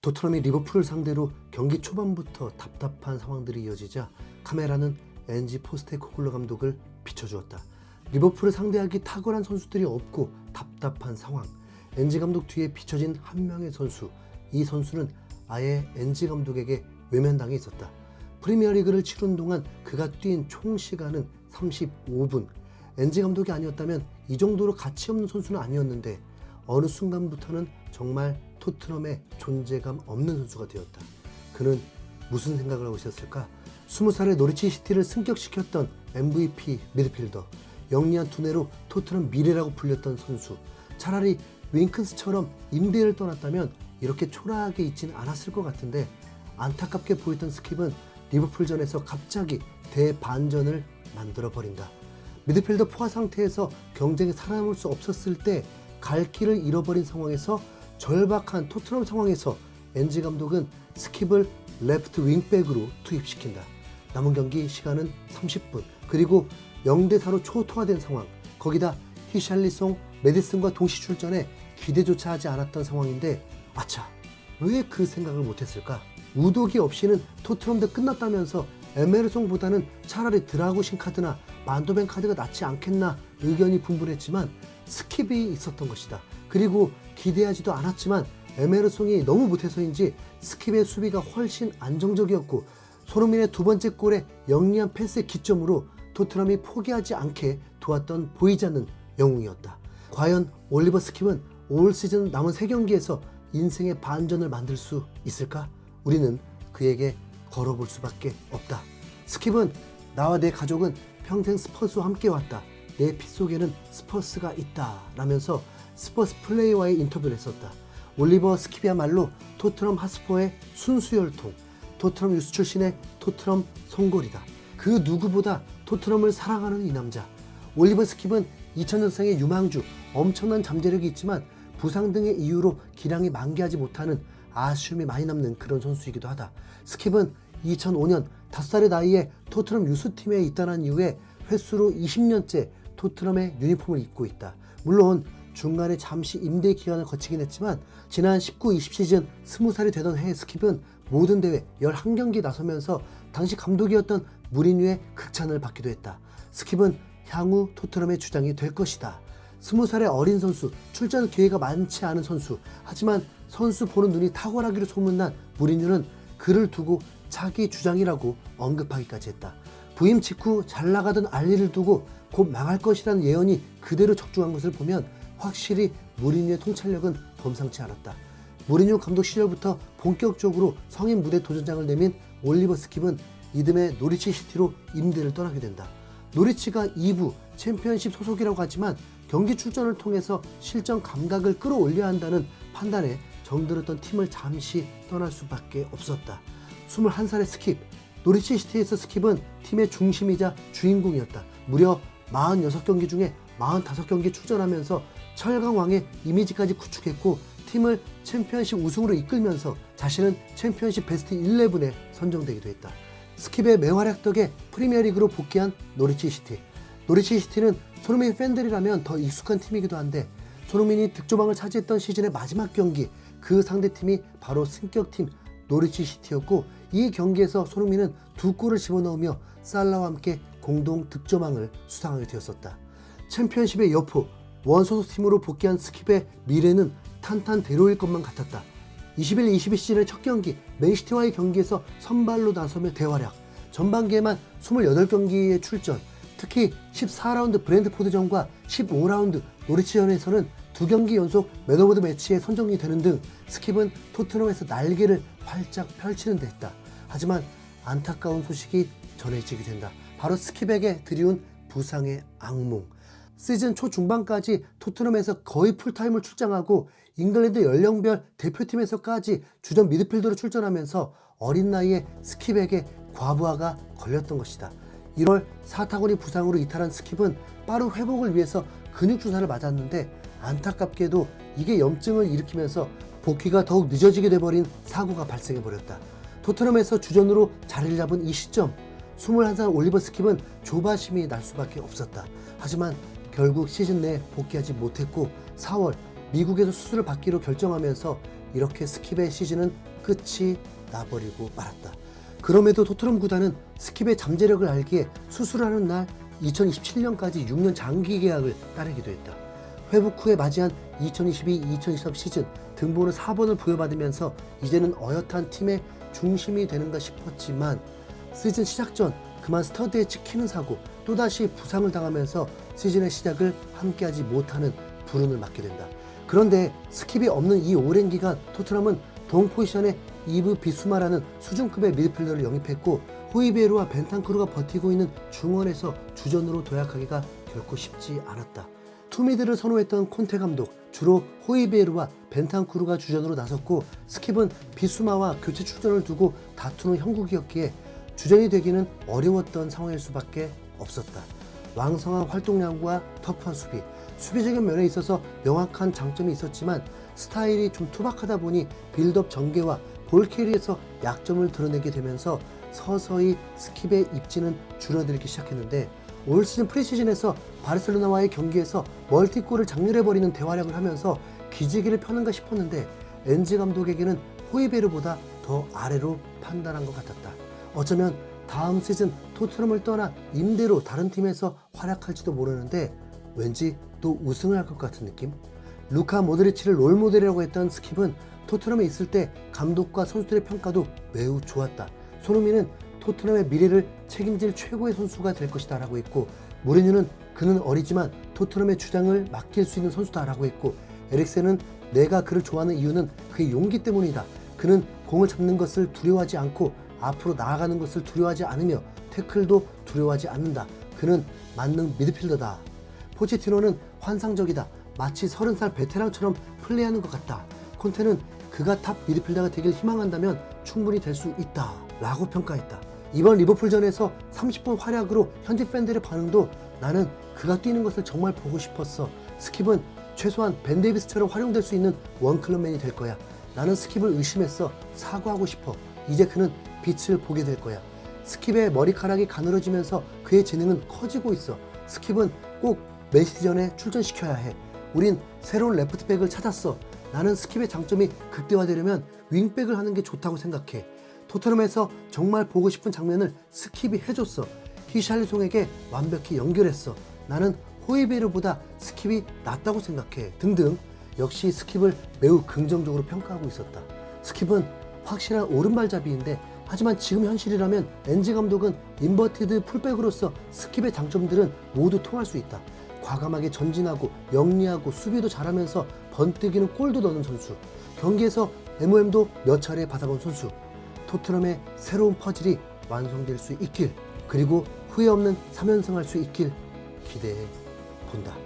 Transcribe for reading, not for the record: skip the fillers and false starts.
토트넘이 리버풀을 상대로 경기 초반부터 답답한 상황들이 이어지자 카메라는 엔지 포스테코글루 감독을 비춰주었다. 리버풀을 상대하기 탁월한 선수들이 없고 답답한 상황. 엔지 감독 뒤에 비춰진 한 명의 선수. 이 선수는 아예 엔지 감독에게 외면당해 있었다. 프리미어리그를 치른 동안 그가 뛴 총 시간은 35분. 엔지 감독이 아니었다면 이 정도로 가치 없는 선수는 아니었는데 어느 순간부터는 정말 토트넘의 존재감 없는 선수가 되었다. 그는 무슨 생각을 하고 있었을까? 20살의 노리치 시티를 승격시켰던 MVP 미드필더, 영리한 두뇌로 토트넘 미래라고 불렸던 선수. 차라리 윙크스처럼 임대를 떠났다면 이렇게 초라하게 있지는 않았을 것 같은데 안타깝게 보였던 스킵은 리버풀전에서 갑자기 대반전을 만들어버린다. 미드필더 포화 상태에서 경쟁에 살아남을 수 없었을 때 갈 길을 잃어버린 상황에서 절박한 토트넘 상황에서 엔지 감독은 스킵을 레프트 윙백으로 투입시킨다. 남은 경기 시간은 30분. 그리고 0대4로 초토화된 상황. 거기다 히샬리송, 메디슨과 동시 출전에 기대조차 하지 않았던 상황인데 아차, 왜 그 생각을 못했을까? 우도기 없이는 토트넘도 끝났다면서 에메르송보다는 차라리 드라구신 카드나 만도벤 카드가 낫지 않겠나 의견이 분분했지만 스킵이 있었던 것이다. 그리고 기대하지도 않았지만 에메르송이 너무 못해서인지 스킵의 수비가 훨씬 안정적이었고 손흥민의 두 번째 골에 영리한 패스의 기점으로 토트넘이 포기하지 않게 도왔던 보이지 않는 영웅이었다. 과연 올리버 스킵은 올 시즌 남은 3경기에서 인생의 반전을 만들 수 있을까? 우리는 그에게 걸어볼 수밖에 없다. 스킵은 나와 내 가족은 평생 스퍼스와 함께 왔다. 내 피 속에는 스퍼스가 있다 라면서 스퍼스 플레이와의 인터뷰를 했었다. 올리버 스킵이야말로 토트넘 핫스퍼의 순수혈통, 토트넘 유스 출신의 토트넘 송골이다. 그 누구보다 토트넘을 사랑하는 이 남자. 올리버 스킵은 2000년생의 유망주, 엄청난 잠재력이 있지만 부상 등의 이유로 기량이 만개하지 못하는 아쉬움이 많이 남는 그런 선수이기도 하다. 스킵은 2005년 5살의 나이에 토트넘 유스팀에 입단한 이후에 횟수로 20년째 토트넘의 유니폼을 입고 있다. 물론 중간에 잠시 임대 기간을 거치긴 했지만 지난 19-20 시즌 20살이 되던 해의 스킵은 모든 대회 11경기에 나서면서 당시 감독이었던 무리뉴의 극찬을 받기도 했다. 스킵은 향후 토트넘의 주장이 될 것이다. 20살의 어린 선수, 출전 기회가 많지 않은 선수, 하지만 선수 보는 눈이 탁월하기로 소문난 무리뉴는 그를 두고 자기 주장이라고 언급하기까지 했다. 부임 직후 잘 나가던 알리를 두고 곧 망할 것이라는 예언이 그대로 적중한 것을 보면 확실히 무리뉴의 통찰력은 범상치 않았다. 무리뉴 감독 시절부터 본격적으로 성인 무대 도전장을 내민 올리버 스킵은 이듬해 노리치 시티로 임대를 떠나게 된다. 노리치가 2부 챔피언십 소속이라고 하지만 경기 출전을 통해서 실전 감각을 끌어올려야 한다는 판단에 정들었던 팀을 잠시 떠날 수밖에 없었다. 21살의 스킵, 노리치 시티에서 스킵은 팀의 중심이자 주인공이었다. 무려 46경기 중에 45경기 출전하면서 철강왕의 이미지까지 구축했고 팀을 챔피언십 우승으로 이끌면서 자신은 챔피언십 베스트 11에 선정되기도 했다. 스킵의 맹활약 덕에 프리미어리그로 복귀한 노리치 시티. 노리치 시티는 손흥민 팬들이라면 더 익숙한 팀이기도 한데 손흥민이 득점왕을 차지했던 시즌의 마지막 경기, 그 상대팀이 바로 승격팀 노리치 시티였고 이 경기에서 손흥민은 2골을 집어넣으며 살라와 함께 공동 득점왕을 수상하게 되었었다. 챔피언십의 여포, 원소속팀으로 복귀한 스킵의 미래는 탄탄대로일 것만 같았다. 21-22 시즌의 첫 경기 맨시티와의 경기에서 선발로 나서며 대활약, 전반기에만 28경기에 출전, 특히 14라운드 브랜트포드전과 15라운드 노리치전에서는 2경기 연속 맨 오브 더 매치에 선정이 되는 등 스킵은 토트넘에서 날개를 활짝 펼치는 데 했다. 하지만 안타까운 소식이 전해지게 된다. 바로 스킵에게 드리운 부상의 악몽. 시즌 초중반까지 토트넘에서 거의 풀타임을 출장하고 잉글랜드 연령별 대표팀에서까지 주전 미드필더로 출전하면서 어린 나이에 스킵에게 과부하가 걸렸던 것이다. 1월 사타구니 부상으로 이탈한 스킵은 빠른 회복을 위해서 근육 주사를 맞았는데 안타깝게도 이게 염증을 일으키면서 복귀가 더욱 늦어지게 돼버린 사고가 발생해버렸다. 토트넘에서 주전으로 자리를 잡은 이 시점, 21살 올리버 스킵은 조바심이 날 수밖에 없었다. 하지만 결국 시즌 내에 복귀하지 못했고 4월 미국에서 수술을 받기로 결정하면서 이렇게 스킵의 시즌은 끝이 나버리고 말았다. 그럼에도 토트넘 구단은 스킵의 잠재력을 알기에 수술하는 날 2027년까지 6년 장기 계약을 따내기도 했다. 회복 후에 맞이한 2022-2023 시즌 등번호 4번을 부여받으면서 이제는 어엿한 팀의 중심이 되는가 싶었지만 시즌 시작 전 그만 스터드에 찍히는 사고, 또다시 부상을 당하면서 시즌의 시작을 함께하지 못하는 불운을 맞게 된다. 그런데 스킵이 없는 이 오랜 기간 토트넘은 동 포지션에 이브 비수마라는 수준급의 미드필더를 영입했고, 호이베르와 벤탄쿠르가 버티고 있는 중원에서 주전으로 도약하기가 결코 쉽지 않았다. 투미드를 선호했던 콘테 감독, 주로 호이베르와 벤탄쿠르가 주전으로 나섰고, 스킵은 비수마와 교체 출전을 두고 다투는 형국이었기에 주전이 되기는 어려웠던 상황일 수밖에 없었다. 왕성한 활동량과 터프한 수비, 수비적인 면에 있어서 명확한 장점이 있었지만 스타일이 좀 투박하다 보니 빌드업 전개와 볼캐리에서 약점을 드러내게 되면서 서서히 스킵의 입지는 줄어들기 시작했는데, 올 시즌 프리시즌에서 바르셀로나와의 경기에서 멀티골을 장렬해버리는 대활약을 하면서 기지개를 펴는가 싶었는데 엔지 감독에게는 호이베르보다 더 아래로 판단한 것 같았다. 어쩌면 다음 시즌 토트넘을 떠나 임대로 다른 팀에서 활약할지도 모르는데 왠지 또 우승을 할 것 같은 느낌? 루카 모드리치를 롤모델이라고 했던 스킵은 토트넘에 있을 때 감독과 선수들의 평가도 매우 좋았다. 손흥민은 토트넘의 미래를 책임질 최고의 선수가 될 것이다 라고 했고, 무리뉴는 그는 어리지만 토트넘의 주장을 맡길 수 있는 선수다 라고 했고, 에릭센은 내가 그를 좋아하는 이유는 그의 용기 때문이다. 그는 공을 잡는 것을 두려워하지 않고 앞으로 나아가는 것을 두려워하지 않으며 태클도 두려워하지 않는다. 그는 만능 미드필더다. 포체티노는 환상적이다. 마치 30살 베테랑처럼 플레이하는 것 같다. 콘테는 그가 탑 미드필더가 되길 희망한다면 충분히 될 수 있다 라고 평가했다. 이번 리버풀전에서 30분 활약으로 현지 팬들의 반응도 나는 그가 뛰는 것을 정말 보고 싶었어. 스킵은 최소한 벤 데이비스처럼 활용될 수 있는 원클럽맨이 될 거야. 나는 스킵을 의심했어. 사과하고 싶어. 이제 그는 빛을 보게 될 거야. 스킵의 머리카락이 가늘어지면서 그의 재능은 커지고 있어. 스킵은 꼭 맨시티전에 출전시켜야 해. 우린 새로운 레프트백을 찾았어. 나는 스킵의 장점이 극대화되려면 윙백을 하는 게 좋다고 생각해. 토트넘에서 정말 보고 싶은 장면을 스킵이 해줬어. 히샬리송에게 완벽히 연결했어. 나는 호이베르보다 스킵이 낫다고 생각해. 등등. 역시 스킵을 매우 긍정적으로 평가하고 있었다. 스킵은 확실한 오른발잡이인데, 하지만 지금 현실이라면 엔지 감독은 인버티드 풀백으로서 스킵의 장점들은 모두 통할 수 있다. 과감하게 전진하고 영리하고 수비도 잘하면서 번뜩이는 골도 넣는 선수, 경기에서 MOM도 몇 차례 받아본 선수, 토트넘의 새로운 퍼즐이 완성될 수 있길, 그리고 후회 없는 3연승할 수 있길 기대해 본다.